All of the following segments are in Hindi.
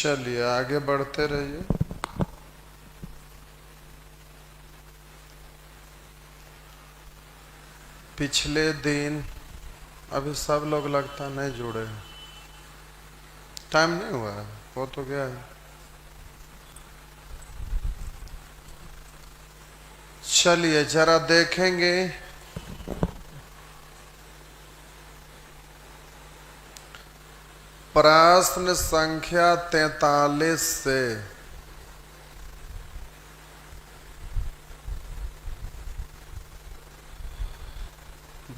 चलिए आगे बढ़ते रहिए। पिछले दिन अभी सब लोग लगता नहीं जुड़े हैं। टाइम नहीं हुआ है, वो तो गया है। चलिए जरा देखेंगे प्रश्न संख्या 43 से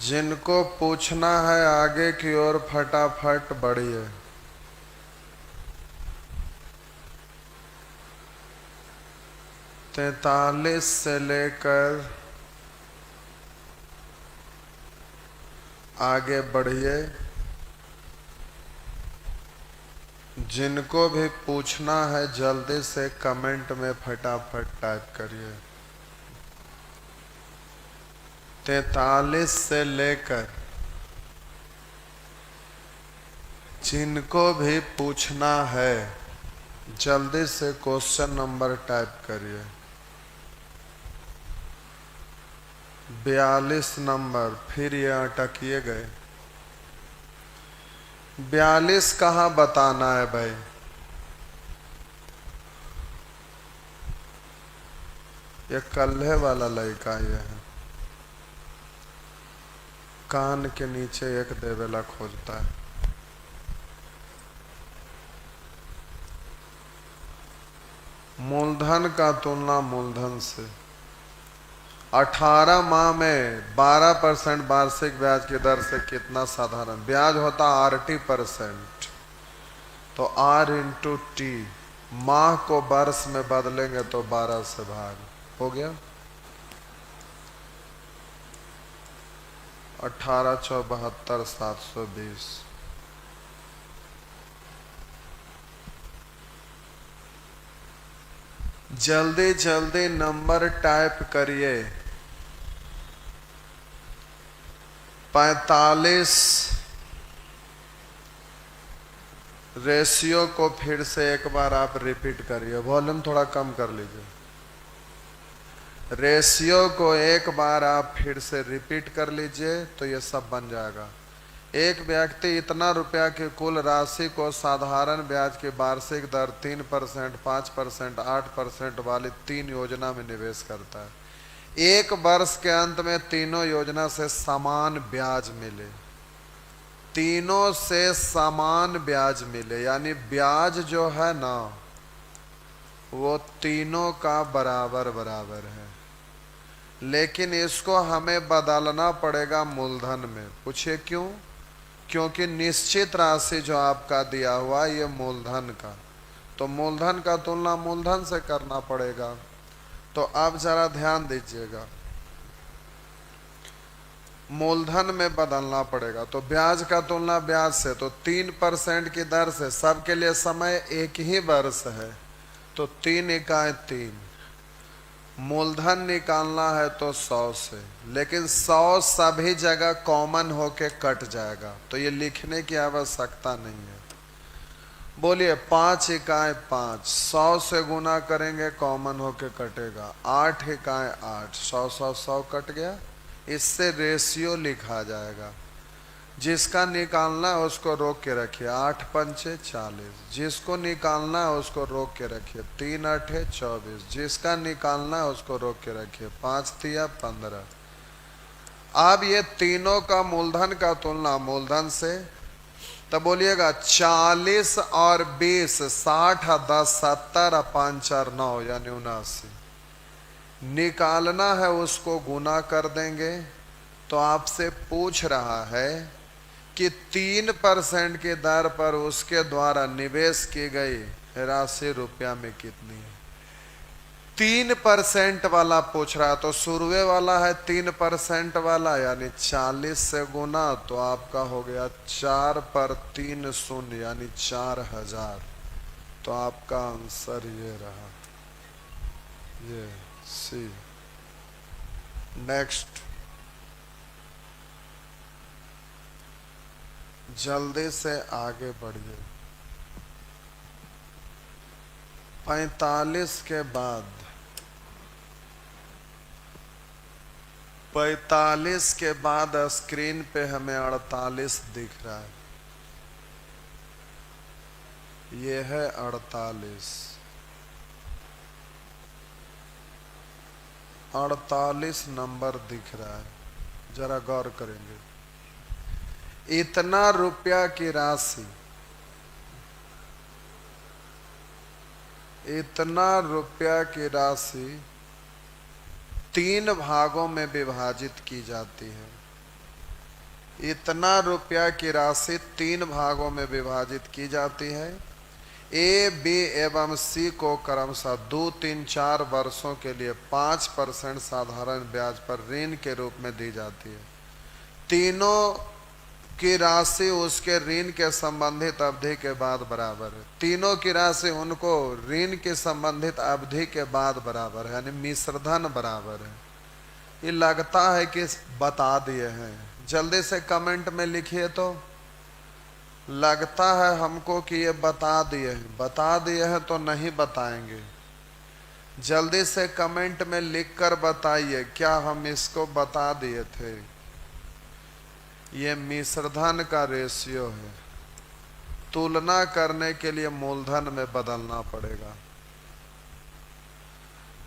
जिनको पूछना है आगे की ओर फटाफट बढ़िए। तैतालीस से लेकर आगे बढ़िए। जिनको भी पूछना है जल्दी से कमेंट में फटाफट टाइप करिए। 43 से लेकर जिनको भी पूछना है जल्दी से क्वेश्चन नंबर टाइप करिए। 42 नंबर, फिर ये अटकिए गए। 42 कहाँ बताना है भाई? ये कल्हे वाला लड़का ये है, कान के नीचे एक देवेला खोजता है। मूलधन का तुलना मूलधन से 18 माह में 12% वार्षिक ब्याज की दर से कितना साधारण ब्याज होता? RT%। तो R इंटू टी, माह को वर्ष में बदलेंगे तो 12 से भाग हो गया। 18 चौबहत्तर 720। जल्दी जल्दी नंबर टाइप करिए। 45 रेशियो को फिर से एक बार आप रिपीट करिए। वॉल्यूम थोड़ा कम कर लीजिए। रेशियो को एक बार आप फिर से रिपीट कर लीजिए तो ये सब बन जाएगा। एक व्यक्ति इतना रुपया की कुल राशि को साधारण ब्याज की वार्षिक दर 3%, 5%, 8% वाली 3 योजना में निवेश करता है। एक वर्ष के अंत में तीनों योजना से समान ब्याज मिले, तीनों से समान ब्याज मिले, यानी ब्याज जो है ना वो तीनों का बराबर बराबर है। लेकिन इसको हमें बदलना पड़ेगा मूलधन में। पूछिए क्यों? क्योंकि निश्चित राशि जो आपका दिया हुआ ये मूलधन का, तो मूलधन का तुलना मूलधन से करना पड़ेगा। तो अब जरा ध्यान दीजिएगा, मूलधन में बदलना पड़ेगा तो ब्याज का तुलना ब्याज से, तो 3% की दर से, सबके लिए समय एक ही वर्ष है तो 3 इकाई 3। मूलधन निकालना है तो 100 से, लेकिन 100 सभी जगह कॉमन होके कट जाएगा तो ये लिखने की आवश्यकता नहीं है। बोलिए 5 इकाई 5, 100 से गुना करेंगे कॉमन होके कटेगा। 8 इकाई 8, 100 100 100 कट गया। इससे रेशियो लिखा जाएगा। जिसका निकालना है उसको रोक के रखिए। 8 पंचे 40, जिसको निकालना है उसको रोक के रखिए। 3 8 24, जिसका निकालना है उसको रोक के रखिए। 5 तिया 15। अब ये तीनों का मूलधन का तुलना मूलधन से, तब बोलिएगा 40 और 20, 60 और 10, 70 और 5 4 9, यानी 79। निकालना है उसको गुना कर देंगे। तो आपसे पूछ रहा है कि 3% की दर पर उसके द्वारा निवेश की गई राशि रुपया में कितनी है। 3% वाला पूछ रहा है तो शुरुए वाला है 3% वाला, यानी 40 से गुना तो आपका हो गया 4 पर 3 शून्य, यानी 4000। तो आपका आंसर ये रहा, ये सी। नेक्स्ट, जल्दी से आगे बढ़िए। 45 के बाद 45 के बाद स्क्रीन पे हमें 48 दिख रहा है। ये है 48। 48 नंबर दिख रहा है, जरा गौर करेंगे। इतना रुपया की राशि, इतना रुपया की राशि 3 भागों में विभाजित की जाती है। इतना रुपया की राशि 3 भागों में विभाजित की जाती है। ए, बी एवं सी को क्रमशः 2, 3, 4 वर्षों के लिए 5% साधारण ब्याज पर ऋण के रूप में दी जाती है। तीनों की राशि उसके ऋण के संबंधित अवधि के बाद बराबर है। तीनों की राशि उनको ऋण के संबंधित अवधि के बाद बराबर है, यानी मिश्रधन बराबर है। ये लगता है कि बता दिए हैं, जल्दी से कमेंट में लिखिए। तो लगता है हमको कि ये बता दिए हैं। बता दिए हैं तो नहीं बताएंगे। जल्दी से कमेंट में लिखकर बताइए, क्या हम इसको बता दिए थे? ये मिश्रधन का रेशियो है। तुलना करने के लिए मूलधन में बदलना पड़ेगा।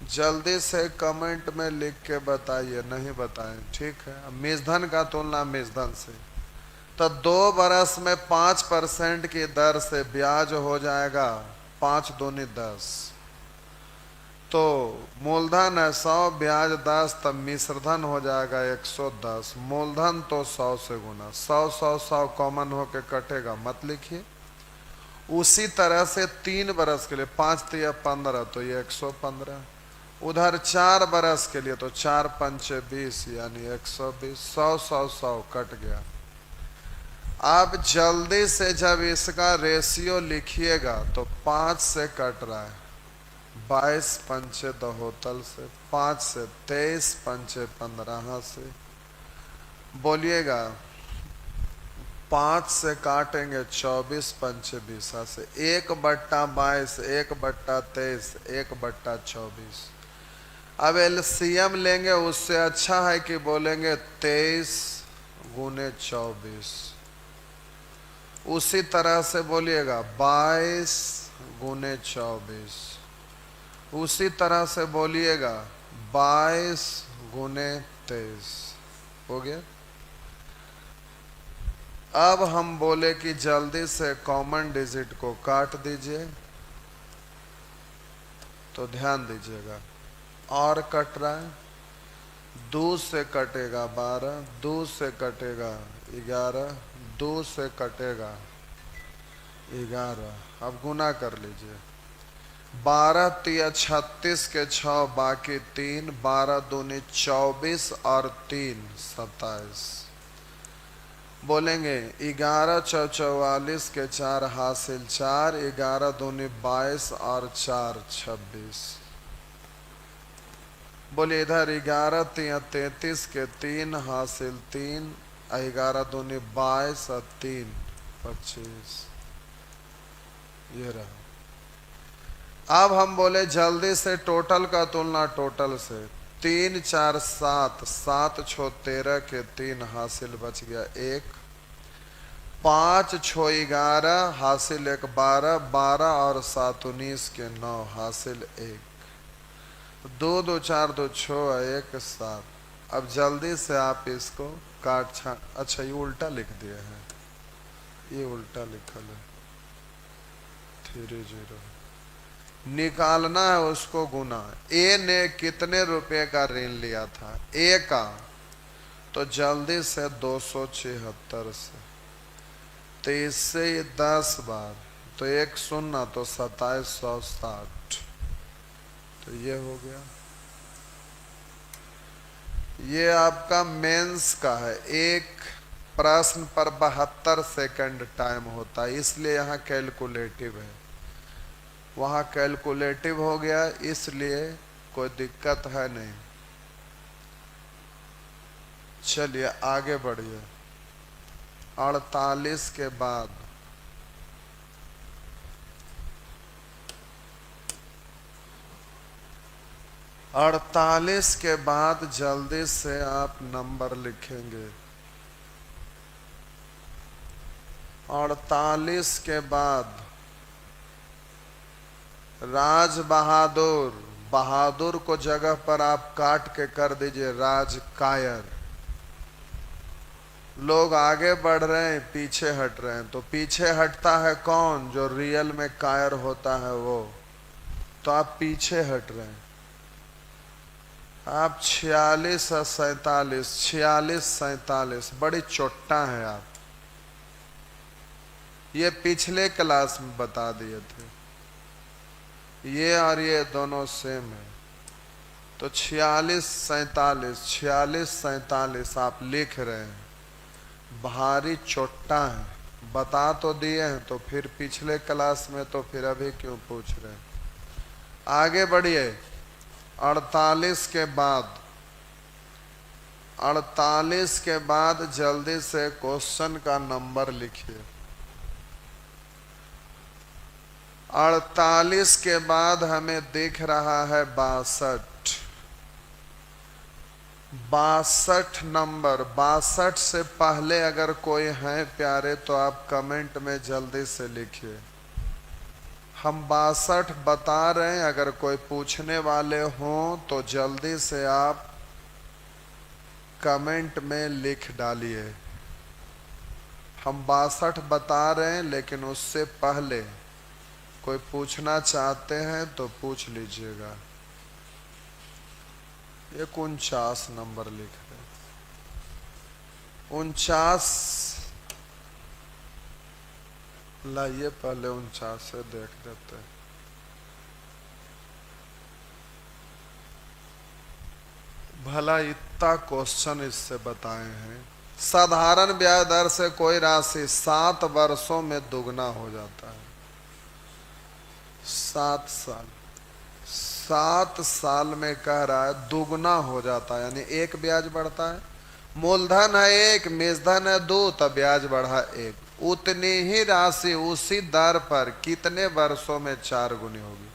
जल्दी से कमेंट में लिख के बताइए, नहीं बताएं, ठीक है। मिश्रधन का तुलना मिश्रधन से, तो 2 बरस में 5% की दर से ब्याज हो जाएगा 5 दूनी 10। तो मूलधन है 100, ब्याज 10, तब मिश्रधन हो जाएगा 110। मूलधन तो 100 से गुना, 100 100 100 कॉमन होके कटेगा, मत लिखिए। उसी तरह से 3 बरस के लिए 5 3 15, तो ये 115। उधर 4 बरस के लिए तो 4 5 20, यानी 120। 100 100 100 कट गया। आप जल्दी से जब इसका रेशियो लिखिएगा तो 5 से कट रहा है, 22 पंचे दहोतल से, 5 से 23 पंचे 15 से। बोलिएगा 5 से काटेंगे 24 पंचे 20 से, 1/22, 1/23, 1/24। अब एलसीएम लेंगे, उससे अच्छा है कि बोलेंगे 23 गुने 24। उसी तरह से बोलिएगा 22 गुने 24। उसी तरह से बोलिएगा 22 गुने 23। हो गया। अब हम बोले कि जल्दी से कॉमन डिजिट को काट दीजिए, तो ध्यान दीजिएगा और कट रहा है। 2 से कटेगा 12, 2 से कटेगा 11, 2 से कटेगा 11। अब गुना कर लीजिए। 12 3 36 के 6 बाकी 3, 12 दूनी 24 और 3 27। बोलेंगे 11 4 44 के 4 हासिल 4, 11 दूनी 22 और 4 26। बोले इधर 11 3 33 के 3 हासिल 3, 11 दूनी 22 और 3 25। ये रहा। अब हम बोले जल्दी से टोटल का तुलना टोटल से। 3 4 7, 7 6 13 के 3 हासिल बच गया 1, 5 6 11 हासिल 1 12, 12 और 7 19 के 9 हासिल 1, 2 2 4 2 6 1 7। अब जल्दी से आप इसको काट छाट, अच्छा ये उल्टा लिख दिए हैं, ये उल्टा लिखा है 30। निकालना है उसको गुना। ए ने कितने रुपए का ऋण लिया था? ए का तो जल्दी से 276 से, तो इससे 10 बार, तो 1 शून्य तो 2760। तो ये हो गया। ये आपका मेंस का है। एक प्रश्न पर 72 सेकंड टाइम होता है, इसलिए यहाँ कैलकुलेटिव है। वहाँ कैलकुलेटिव हो गया, इसलिए कोई दिक्कत है नहीं। चलिए आगे बढ़िए। 48 के बाद 48 के बाद जल्दी से आप नंबर लिखेंगे। 48 के बाद राज बहादुर, बहादुर को जगह पर आप काट के कर दीजिए राज कायर। लोग आगे बढ़ रहे हैं, पीछे हट रहे हैं, तो पीछे हटता है कौन? जो रियल में कायर होता है वो। तो आप पीछे हट रहे हैं। आप 46 और 47, 46 47 बड़ी चोट्टा है आप। ये पिछले क्लास में बता दिए थे। ये और ये दोनों सेम है। तो 46 47, 46 47 आप लिख रहे हैं। भारी चोट्टा है, बता तो दिए हैं, तो फिर पिछले क्लास में तो फिर अभी क्यों पूछ रहे हैं? आगे बढ़िए। 48 के बाद, 48 के बाद जल्दी से क्वेश्चन का नंबर लिखिए। 48 के बाद हमें दिख रहा है 62। 62 नंबर। 62 से पहले अगर कोई है प्यारे तो आप कमेंट में जल्दी से लिखिए। हम 62 बता रहे हैं, अगर कोई पूछने वाले हों तो जल्दी से आप कमेंट में लिख डालिए। हम 62 बता रहे हैं, लेकिन उससे पहले कोई पूछना चाहते हैं तो पूछ लीजिएगा। ये 49 नंबर लिख रहे हैं। 49 लाइए, पहले 49 से देख लेते हैं। भला इतना क्वेश्चन इससे बताए हैं। साधारण ब्याज दर से कोई राशि 7 वर्षों में दुगना हो जाता है। 7 साल, 7 साल में कह रहा है दुगना हो जाता है, यानी एक ब्याज बढ़ता है। मूलधन है 1, मेजधन है 2, तब ब्याज बढ़ा 1। उतनी ही राशि उसी दर पर कितने वर्षों में 4 गुनी होगी?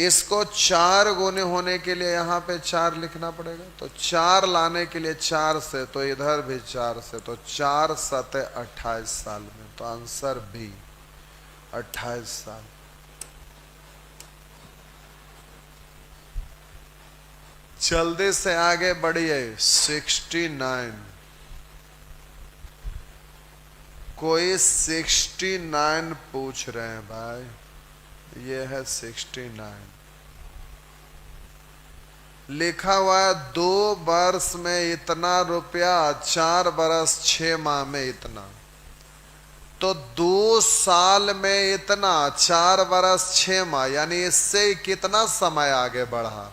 इसको 4 गुने होने के लिए यहाँ पे 4 लिखना पड़ेगा। तो 4 लाने के लिए 4 से, तो इधर भी 4 से, तो 4 सते 28 साल में। तो आंसर बी 28 साल। जल्दी से आगे बढ़िए। 69। कोई 69 पूछ रहे हैं भाई। ये है 69। लिखा हुआ है 2 वर्ष में इतना रुपया, 4 वर्ष 6 माह में इतना। तो 2 साल में इतना, 4 वर्ष 6 माह, यानी इससे कितना समय आगे बढ़ा?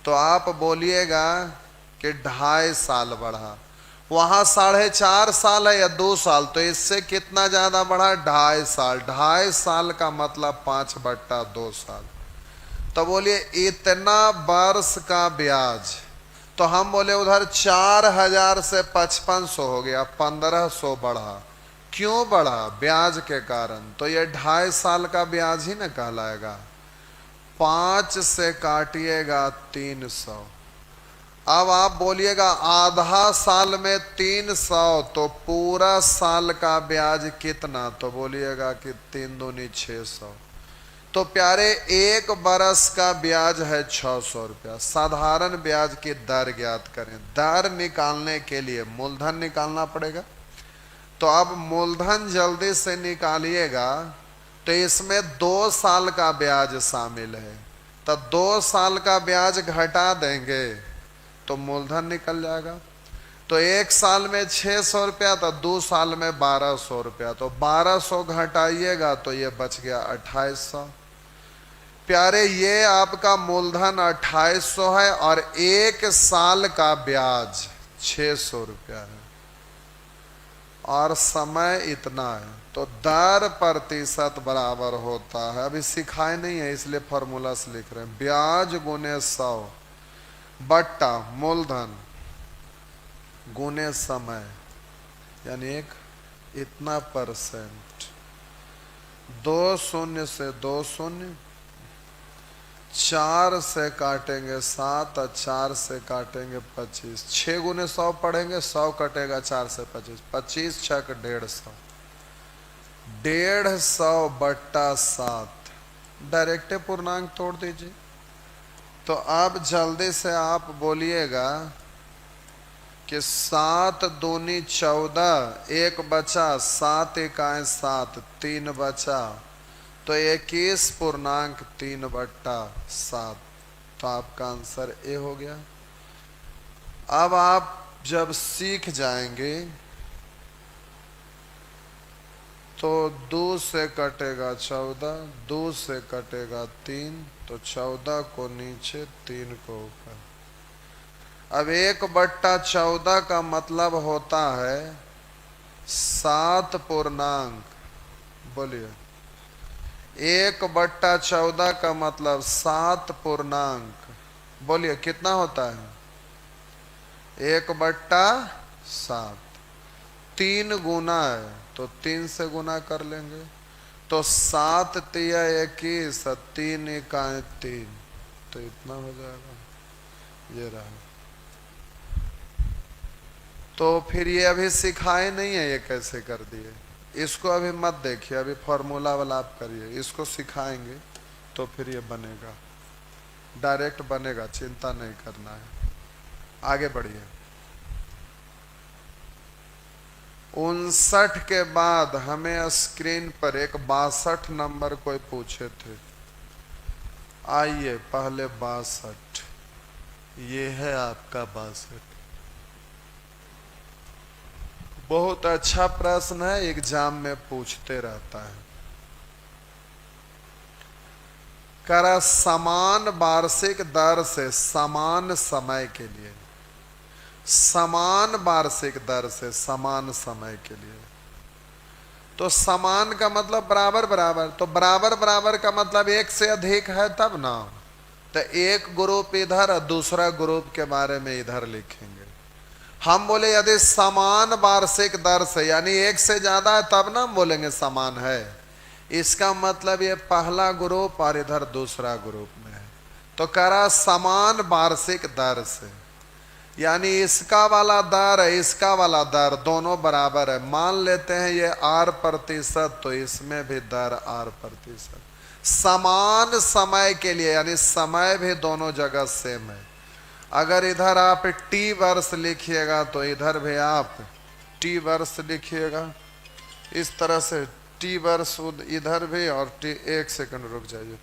तो आप बोलिएगा कि 2.5 साल बढ़ा। वहां 4.5 साल है या 2 साल, तो इससे कितना ज्यादा बढ़ा? 2.5 साल। 2.5 साल का मतलब 5/2 साल। तो बोलिए इतना वर्ष का ब्याज। तो हम बोले उधर 4000 से 5500 हो गया, 1500 बढ़ा। क्यों बढ़ा? ब्याज के कारण। तो ये 2.5 साल का ब्याज ही ना कहलाएगा। 5 से काटिएगा 300। अब आप बोलिएगा आधा साल में 300, तो पूरा साल का ब्याज कितना? तो बोलिएगा कि 3 दूनी 600। तो प्यारे 1 बरस का ब्याज है 600 रुपया। साधारण ब्याज की दर ज्ञात करें। दर निकालने के लिए मूलधन निकालना पड़ेगा। तो अब मूलधन जल्दी से निकालिएगा। तो इसमें 2 साल का ब्याज शामिल है, तो 2 साल का ब्याज घटा देंगे तो मूलधन निकल जाएगा। तो 1 साल में 600 रुपया, तो 2 साल में 1200 रुपया। तो 1200 घटाइएगा तो ये बच गया 2800। प्यारे ये आपका मूलधन 2800 है और 1 साल का ब्याज 600 रुपया है और समय इतना है। तो दर प्रतिशत बराबर होता है। अभी सिखाए नहीं है इसलिए फॉर्मूला से लिख रहे हैं। ब्याज गुने 100 बट्टा मूलधन गुने समय, यानी इतना %। 2 शून्य से 2 शून्य, 4 से काटेंगे 7 और 4 से काटेंगे 25। 6 गुने 100 पढ़ेंगे, 100 कटेगा 4 से 25, 25 छक 150, 150 बट्टा 7। डायरेक्ट पूर्णांक तोड़ दीजिए। तो अब जल्दी से आप बोलिएगा कि 7 दूनी 14, 1 बचा, 7 इकाएं 7, 3 बचा, तो 21 पूर्णांक 3 बट्टा 7। तो आपका आंसर ए हो गया। अब आप जब सीख जाएंगे तो 2 से कटेगा 14, 2 से कटेगा 3, तो 14 को नीचे 3 को ऊपर। अब 1 बट्टा 14 का मतलब होता है 7 पूर्णांक, बोलिए 1 बट्टा 14 का मतलब 7 पूर्णांक, बोलिए कितना होता है 1 बट्टा 7। 3 गुना है तो 3 से गुना कर लेंगे, तो 7 तिया 21, 3 इकाएं 3, तो इतना हो जाएगा। ये रहा। तो फिर ये अभी सिखाए नहीं है, ये कैसे कर दिए, इसको अभी मत देखिए, अभी फॉर्मूला वाला आप करिए, इसको सिखाएंगे तो फिर ये बनेगा, डायरेक्ट बनेगा, चिंता नहीं करना है। आगे बढ़िए। 59 के बाद हमें स्क्रीन पर एक 62 नंबर कोई पूछे थे। आइए पहले 62, ये है आपका 62। बहुत अच्छा प्रश्न है, एग्जाम में पूछते रहता है। करा समान वार्षिक दर से समान समय के लिए, समान वार्षिक दर से समान समय के लिए, तो समान का मतलब बराबर बराबर, तो बराबर बराबर का मतलब एक से अधिक है तब ना, तो एक ग्रुप इधर और दूसरा ग्रुप के बारे में इधर लिखेंगे। हम बोले यदि समान वार्षिक दर से, यानी एक से ज्यादा है तब ना हम बोलेंगे समान है, इसका मतलब ये पहला ग्रुप और इधर दूसरा ग्रुप में है। तो करा समान वार्षिक दर से, यानी इसका वाला दर है इसका वाला दर दोनों बराबर है। मान लेते हैं ये R%, तो इसमें भी दर R%। समान समय के लिए, यानी समय भी दोनों जगह सेम है। अगर इधर आप T वर्ष लिखिएगा तो इधर भी आप T वर्ष लिखिएगा, इस तरह से T वर्ष इधर भी, और T, 1 सेकंड रुक जाइए।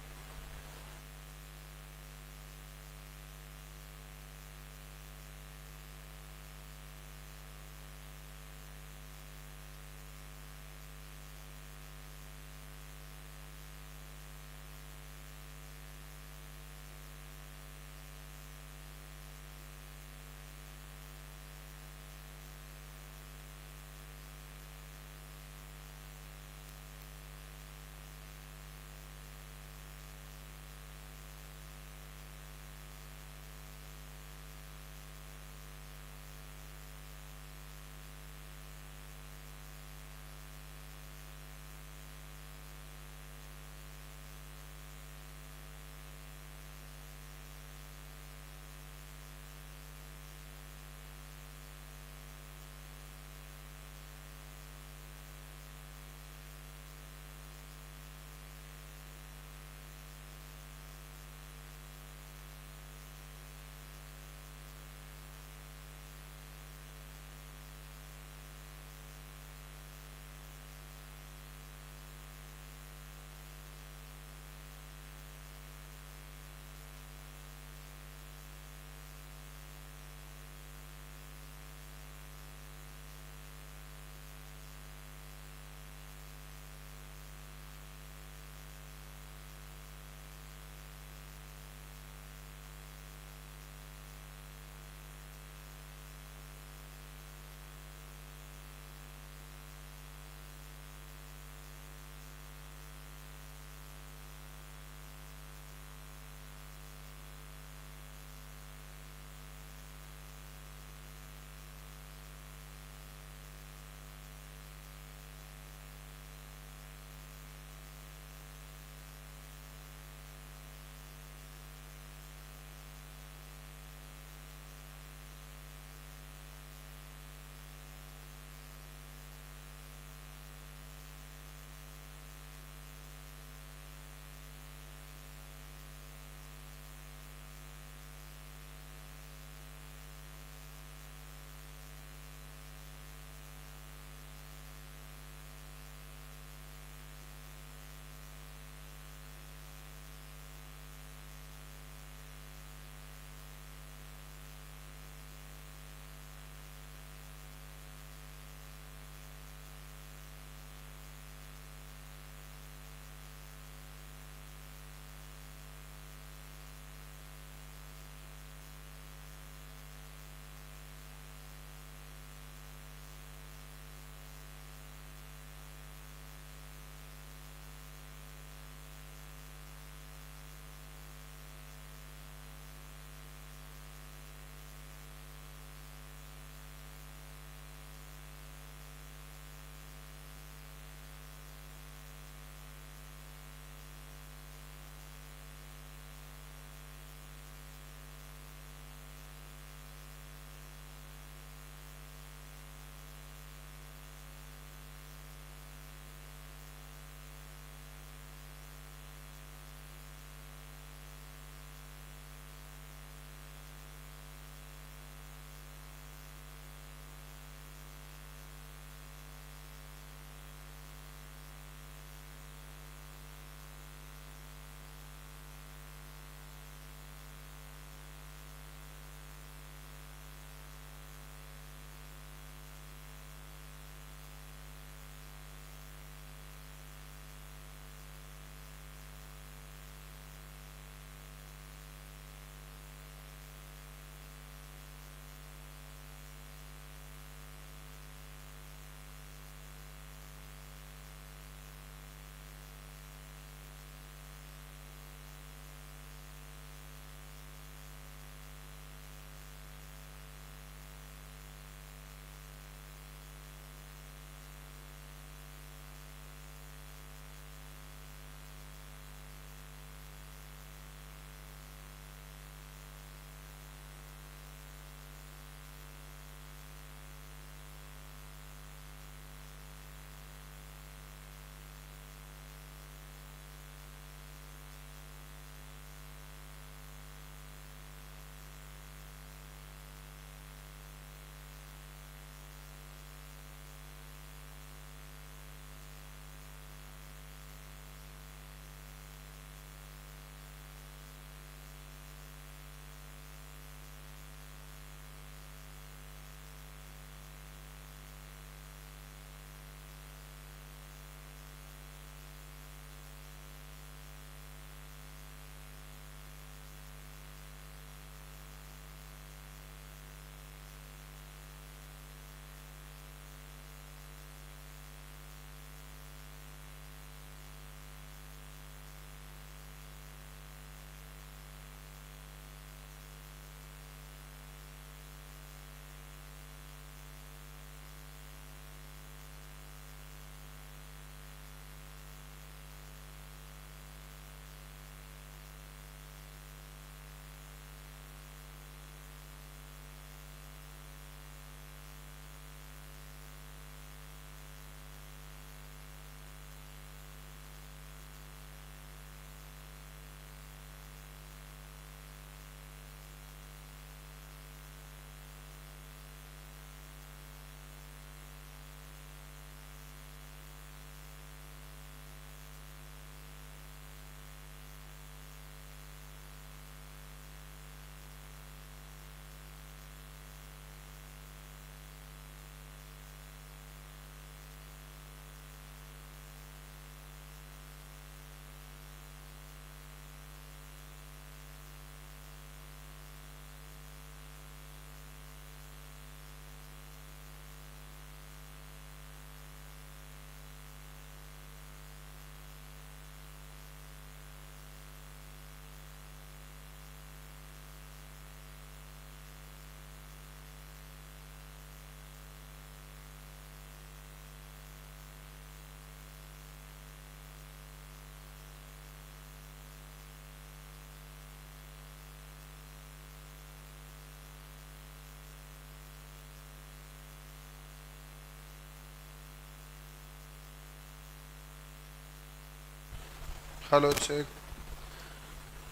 Hello check.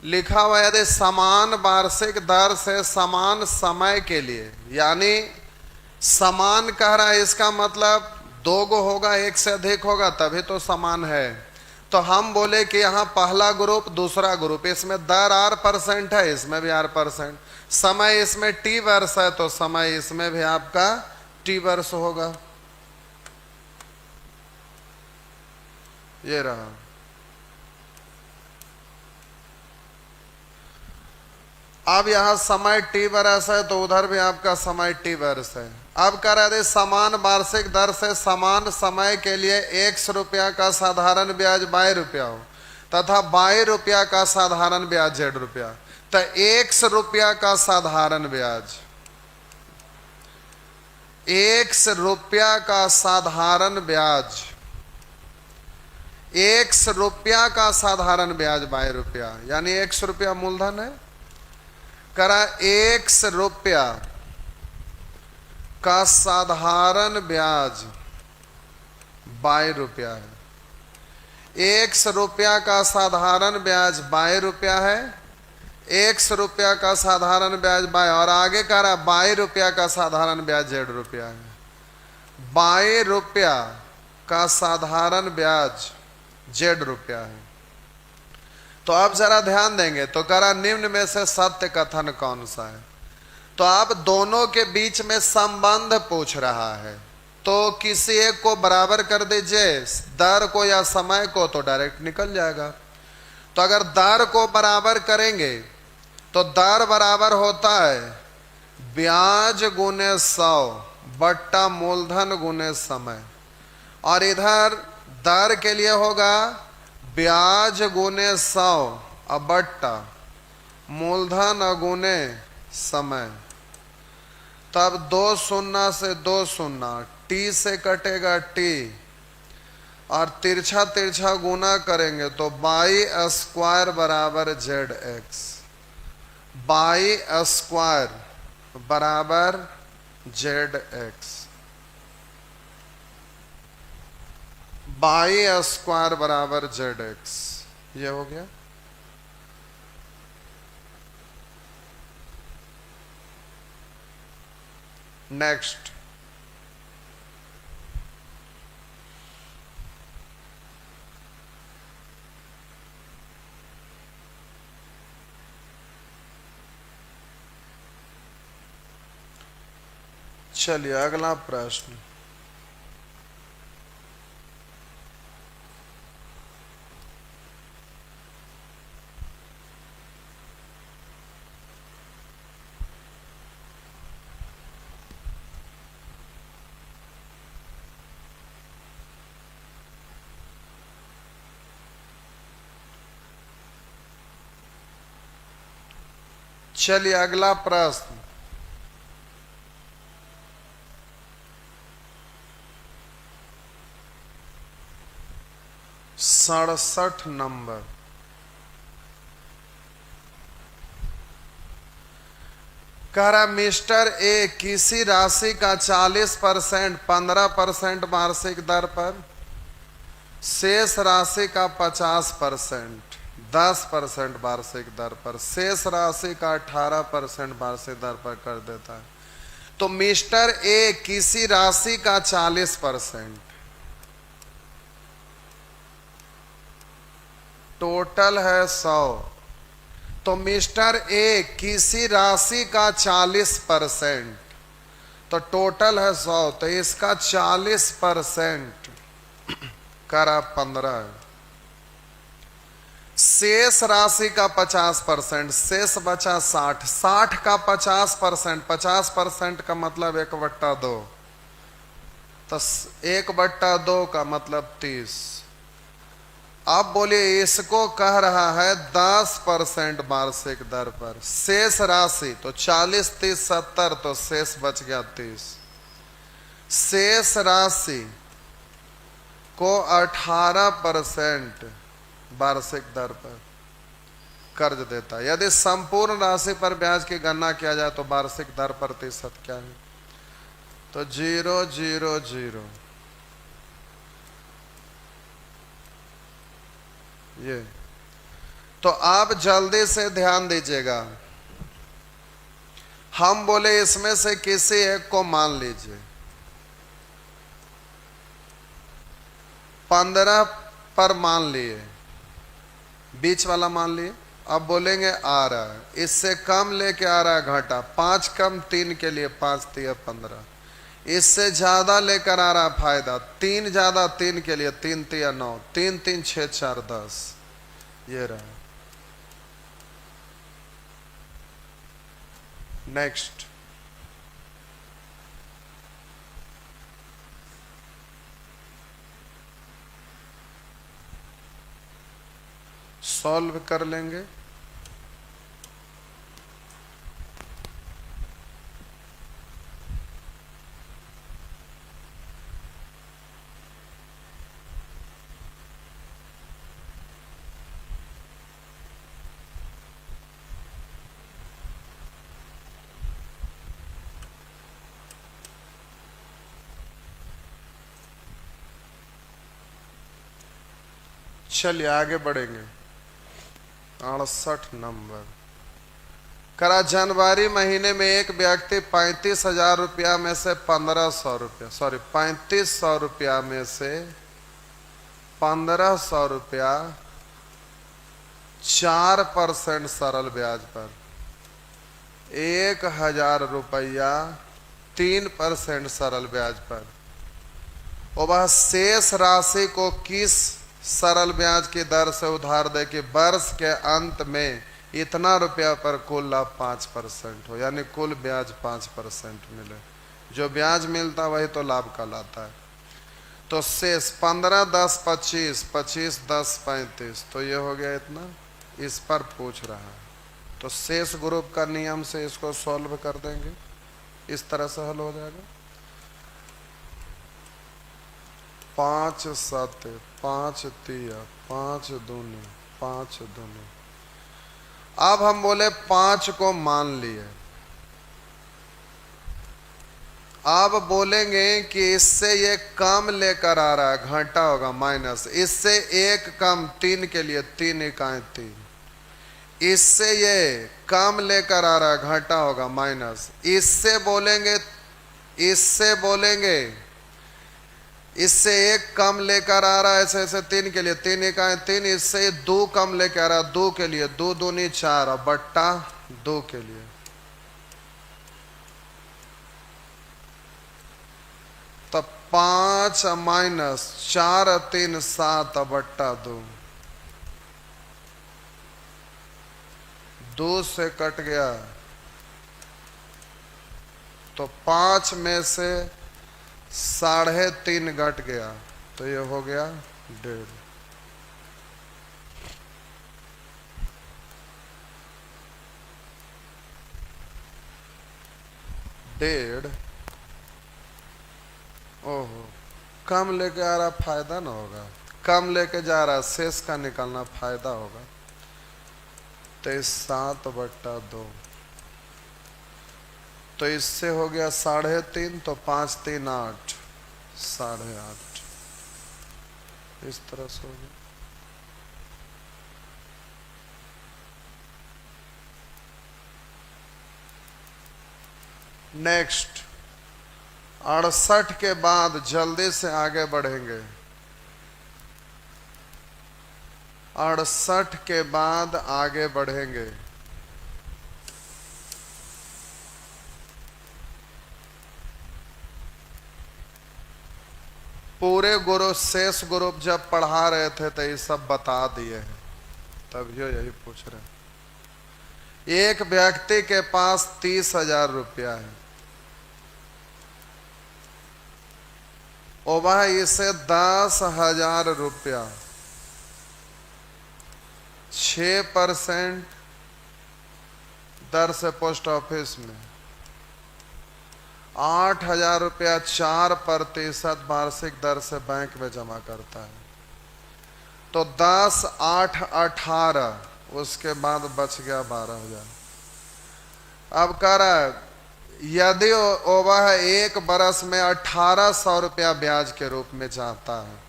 लिखा हुआ यदि समान वार्षिक दर से समान समय के लिए, यानी समान कह रहा है, इसका मतलब दो गो होगा, एक से अधिक होगा तभी तो समान है। तो हम बोले कि यहाँ पहला ग्रुप दूसरा ग्रुप, इसमें दर R% है, इसमें भी R%, समय इसमें T वर्ष है तो समय इसमें भी आपका T वर्ष होगा। ये रहा। अब यहां समय T वर्ष है तो उधर भी आपका समय T वर्ष है। अब कह रहे थे समान वार्षिक दर से समान समय के लिए X रुपया का साधारण ब्याज Y रुपया हो तथा Y रुपया का साधारण ब्याज Z रुपया। तो X रुपया का साधारण ब्याज, X रुपया का साधारण ब्याज, X रुपया का साधारण ब्याज Y रुपया, यानी X रुपया मूलधन है। करा X रुपया का साधारण ब्याज Y रुपया है। X रुपया का साधारण ब्याज Y रुपया है, X रुपया का साधारण ब्याज Y, और आगे कह रहा Y रुपया का साधारण ब्याज Z रुपया है। Y रुपया का साधारण ब्याज Z रुपया है। तो आप जरा ध्यान देंगे तो करा निम्न में से सत्य कथन कौन सा है। तो आप दोनों के बीच में संबंध पूछ रहा है, तो किसी एक को बराबर कर दीजिए, दर को या समय को, तो डायरेक्ट निकल जाएगा। तो अगर दर को बराबर करेंगे तो दर बराबर होता है ब्याज गुने 100 बट्टा मूलधन गुने समय, और इधर दर के लिए होगा ब्याज गुने 100 बट्टा मूलधन गुने समय। तब 2 शून्य से 2 शून्य, T से कटेगा T, और तिरछा तिरछा गुना करेंगे तो Y स्क्वायर बराबर ZX, Y स्क्वायर बराबर ZX, Y स्क्वायर बराबर ZX। ये हो गया। नेक्स्ट, चलिए अगला प्रश्न। चलिए अगला प्रश्न, सड़सठ नंबर। कह रहा मिस्टर ए किसी राशि का 40% 15% वार्षिक दर पर, शेष राशि का 50% 10% वार्षिक दर पर, शेष राशि का 18% वार्षिक दर पर कर देता है। तो मिस्टर ए किसी राशि का 40%, टोटल है 100, तो मिस्टर ए किसी राशि का 40%, तो टोटल है 100, तो इसका 40% करा 15, शेष राशि का 50%, शेष बचा 60, 60 का 50%, 50% का मतलब 1/2, तो 1/2 का मतलब 30। अब बोलिए इसको कह रहा है 10% वार्षिक दर पर, शेष राशि तो 40 30 70, तो शेष बच गया 30। शेष राशि को 18% वार्षिक दर पर कर्ज देता है। यदि संपूर्ण राशि पर ब्याज की गणना किया जाए तो वार्षिक दर प्रतिशत क्या है, तो 0.00, ये तो आप जल्दी से ध्यान दीजिएगा, हम बोले इसमें से किसी एक को मान लीजिए, 15 पर मान लिए, बीच वाला मान लिए। अब बोलेंगे आ रहा है, इससे कम लेके आ रहा है घाटा, 5 कम 3 के लिए 5 3 15, इससे ज्यादा लेकर आ रहा है फायदा, 3 ज्यादा 3 के लिए 3 3 9, 3 3 6 4 10, ये रहा। नेक्स्ट, सॉल्व कर लेंगे। चलिए आगे बढ़ेंगे। 68 नंबर करा, जनवरी महीने में एक व्यक्ति 35,000 रुपया में से 1500 रुपया, 3500 रुपया में से 1500 रुपया 4% सरल ब्याज पर, 1000 रुपया 3% सरल ब्याज पर, और वह शेष राशि को किस सरल ब्याज की दर से उधार दे कि वर्ष के अंत में इतना रुपया पर कुल लाभ 5% हो, यानी कुल ब्याज 5% मिले। जो ब्याज मिलता वही तो लाभ कहलाता है। तो शेष 15 10 25, 25 10 35, तो ये हो गया इतना, इस पर पूछ रहा है। तो शेष ग्रुप का नियम से इसको सॉल्व कर देंगे, इस तरह से हल हो जाएगा। 5 7 5 3 5 2 5 2। अब हम बोले 5 को मान लिए, अब बोलेंगे कि इससे ये कम लेकर आ रहा है, घाटा होगा माइनस, इससे एक कम 3 के लिए 3 इकाई 3, इससे ये कम लेकर आ रहा है, घाटा होगा माइनस, इससे बोलेंगे इससे एक कम लेकर आ रहा है, ऐसे ऐसे 3 के लिए 3 इकाई 3, इससे 2 कम लेकर आ रहा है, 2 के लिए 2 दूनी 4 और बट्टा 2 के लिए। तो 5 माइनस 4 3 7 बट्टा 2, 2 से कट गया, तो 5 में से 3.5 घट गया, तो ये हो गया 1.5। ओहो, कम लेके आ रहा फायदा ना होगा, कम लेके जा रहा शेष का निकालना फायदा होगा। तो 7 बट्टा 2, तो इससे हो गया 3.5, तो 5 3 8, 8.5, इस तरह से हो गया। नेक्स्ट, 68 के बाद जल्दी से आगे बढ़ेंगे। 68 के बाद आगे बढ़ेंगे। पूरे ग्रुप शेष ग्रुप जब पढ़ा रहे थे तो ये सब बता दिए हैं, तभी यही पूछ रहे हैं। एक व्यक्ति के पास 30,000 रुपया है और वह इसे 10,000 रुपया 6% दर से पोस्ट ऑफिस में, 8,000 रुपया 4% वार्षिक दर से बैंक में जमा करता है। तो 10 8 18, उसके बाद बच गया 12,000। अब कह रहा है यदि वह एक बरस में 1,800 रुपया ब्याज के रूप में चाहता है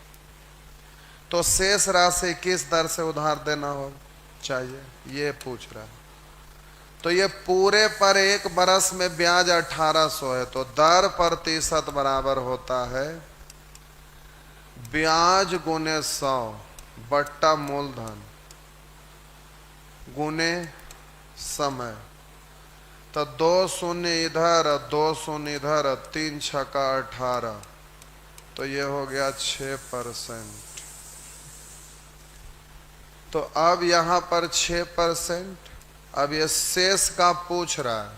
तो शेष राशि किस दर से उधार देना होगा। चाहिए, ये पूछ रहा है। तो ये पूरे पर एक बरस में ब्याज 1800 है, तो दर प्रतिशत बराबर होता है ब्याज गुने 100 बट्टा मूलधन गुने समय। तो 2 शून्य इधर 2 शून्य इधर, 3 छक्का 18, तो ये हो गया 6%। तो अब यहां पर 6%। अब ये शेष का पूछ रहा है,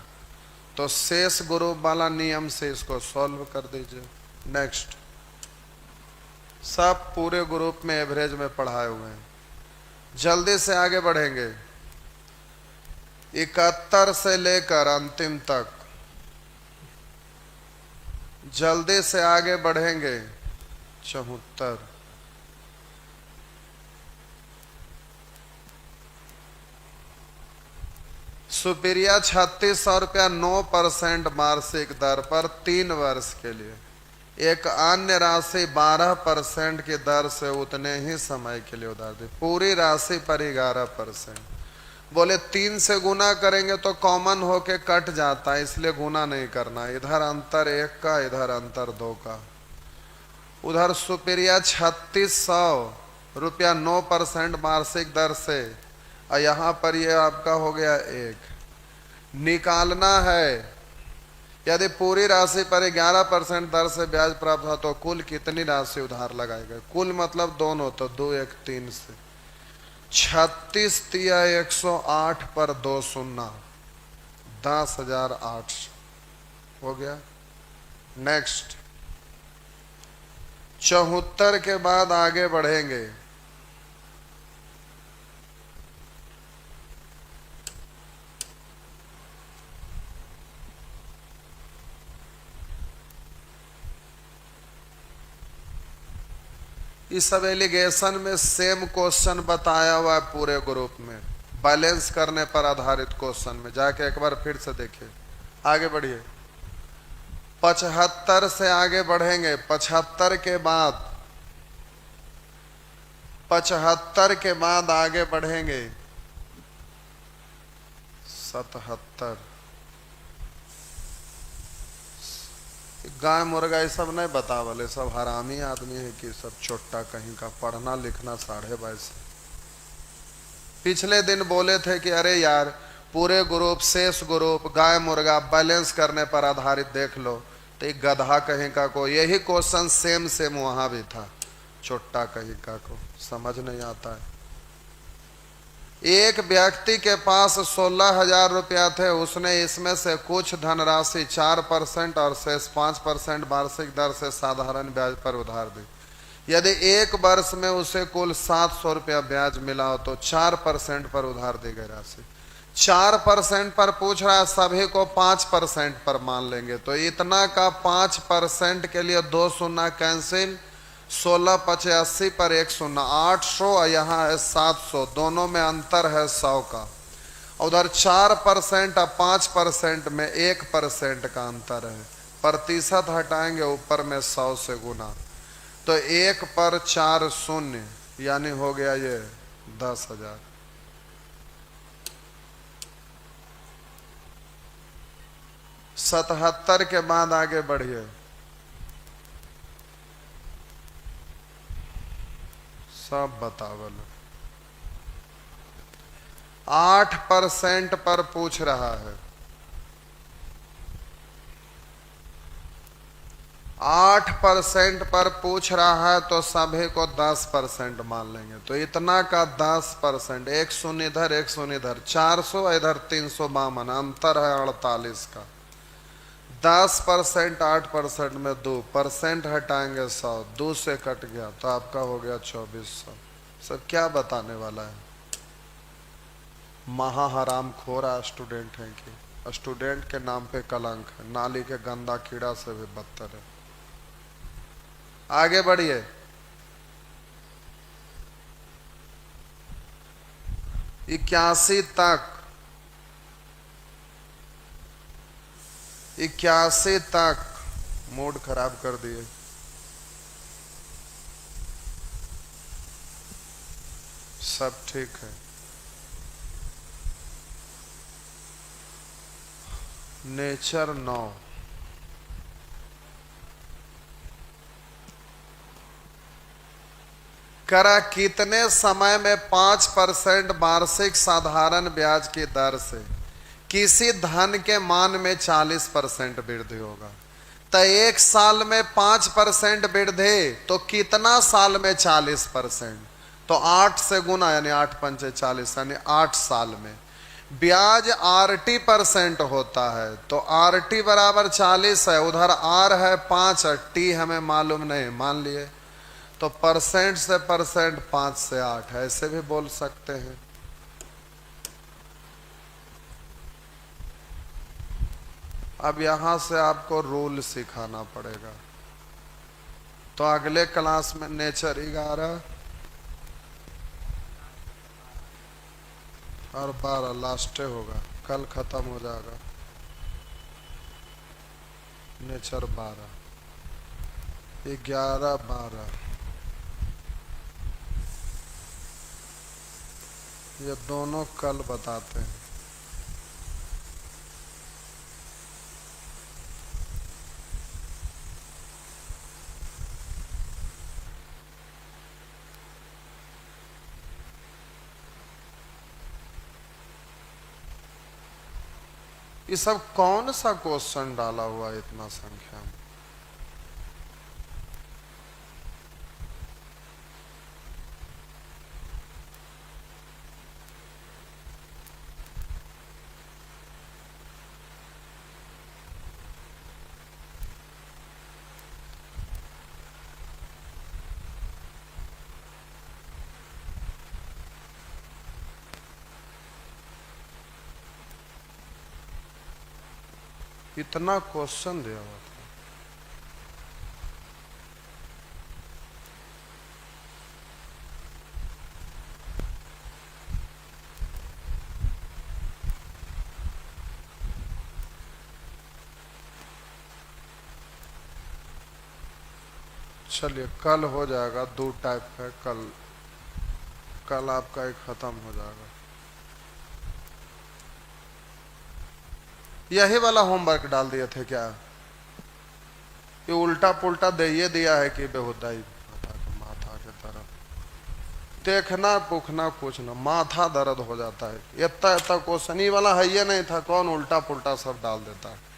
तो शेष ग्रुप वाला नियम से इसको सॉल्व कर दीजिए। नेक्स्ट, सब पूरे ग्रुप में एवरेज में पढ़ाए हुए हैं। जल्दी से आगे बढ़ेंगे, 71 से लेकर अंतिम तक। जल्दी से आगे बढ़ेंगे, 74। सुपीरिया 3600 रुपया 9% वार्षिक दर पर 3 वर्ष के लिए। एक अन्य राशि 12% की दर से उतने ही समय के लिए उधार दी, पूरी राशि पर 11%। बोले 3 से गुना करेंगे तो कॉमन होके कट जाता है, इसलिए गुना नहीं करना। इधर अंतर 1 का, इधर अंतर 2 का। उधर सुपीरिया 3600 रुपया 9% वार्षिक दर से, और यहाँ पर ये आपका हो गया 1। निकालना है, यदि पूरी राशि पर 11% दर से ब्याज प्राप्त हो तो कुल कितनी राशि उधार लगाएगा। कुल मतलब दोनों, तो 2 1 3 से 36 तिया 108 पर 2 शून्य 10,800 हो गया। नेक्स्ट, 74 के बाद आगे बढ़ेंगे। इस सब एलिगेशन में सेम क्वेश्चन बताया हुआ है पूरे ग्रुप में, बैलेंस करने पर आधारित क्वेश्चन में। जाके एक बार फिर से देखिए, आगे बढ़िए। 75 से आगे बढ़ेंगे। 75 के बाद, 75 के बाद आगे बढ़ेंगे 77। गाय मुर्गा ये सब नहीं बतावले, सब हरामी आदमी है कि सब छोटा कहीं का, पढ़ना लिखना 22.5। पिछले दिन बोले थे कि अरे यार पूरे ग्रुप, शेष ग्रुप, गाय मुर्गा बैलेंस करने पर आधारित देख लो, तो एक गधा कहीं का को यही क्वेश्चन सेम वहां भी था, छोटा कहीं का को समझ नहीं आता है। एक व्यक्ति के पास 16,000 रुपया थे, उसने इसमें से कुछ धनराशि 4% और शेष 5% वार्षिक दर से साधारण ब्याज पर उधार दी। यदि एक वर्ष में उसे कुल 700 रुपया ब्याज मिला हो तो 4% पर उधार दी गई राशि। 4% पर पूछ रहा है, सभी को 5% पर मान लेंगे, तो इतना का 5% के लिए 2 शून्य कैंसिल, 1685 पर 1 शून्य 800, और यहाँ है 700, दोनों में अंतर है 100 का। उधर 4% और 5% में 1% का अंतर है, प्रतिशत हटाएंगे ऊपर में 100 से गुना, तो 1 पर 4 शून्य, यानी हो गया ये 10,000। सतहत्तर के बाद आगे बढ़िए। सब बतावल। 8% पर पूछ रहा है, 8% पर पूछ रहा है तो सभी को 10% मान लेंगे, तो इतना का 10%, 1 शून्य इधर 1 शून्य इधर, 400 इधर 352, अंतर है 48 का। 10% 8% में 2% हटाएंगे 100, 2 से कट गया तो आपका हो गया 2400। सब क्या बताने वाला है, महा हराम खोरा स्टूडेंट है कि स्टूडेंट के नाम पे कलंक है, नाली के गंदा कीड़ा से भी बदतर है। आगे बढ़िए। इक्यासी तक मूड खराब कर दिए। सब ठीक है। नेचर 9। करा कितने समय में 5% वार्षिक साधारण ब्याज की दर से किसी धन के मान में 40% वृद्धि होगा। तो एक साल में 5% वृद्धि, तो कितना साल में 40%? तो 8 से गुना, यानी 8 पंचे 40, यानी 8 साल में। ब्याज RT% होता है, तो RT बराबर 40 है, उधर R है 5, T हमें मालूम नहीं, मान लिए। तो परसेंट से परसेंट 5 से 8, ऐसे भी बोल सकते हैं। अब यहां से आपको रूल सिखाना पड़ेगा। तो अगले क्लास में नेचर 11 और 12 लास्ट होगा, कल खत्म हो जाएगा। नेचर 12, 11, 12 ये दोनों कल बताते हैं। ये सब कौन सा क्वेश्चन डाला हुआ है इतना संख्या में? इतना क्वेश्चन दिया हुआ था। चलिए कल हो जाएगा, 2 टाइप का कल आपका एक खत्म हो जाएगा। यही वाला होमवर्क डाल दिए थे क्या? ये उल्टा पुल्टा दे ये दिया है कि बेहुदाई माथा के तरफ देखना पुखना कुछ ना, माथा दर्द हो जाता है। इतना क्वेश्चन वाला है ये नहीं था, कौन उल्टा पुल्टा सब डाल देता है।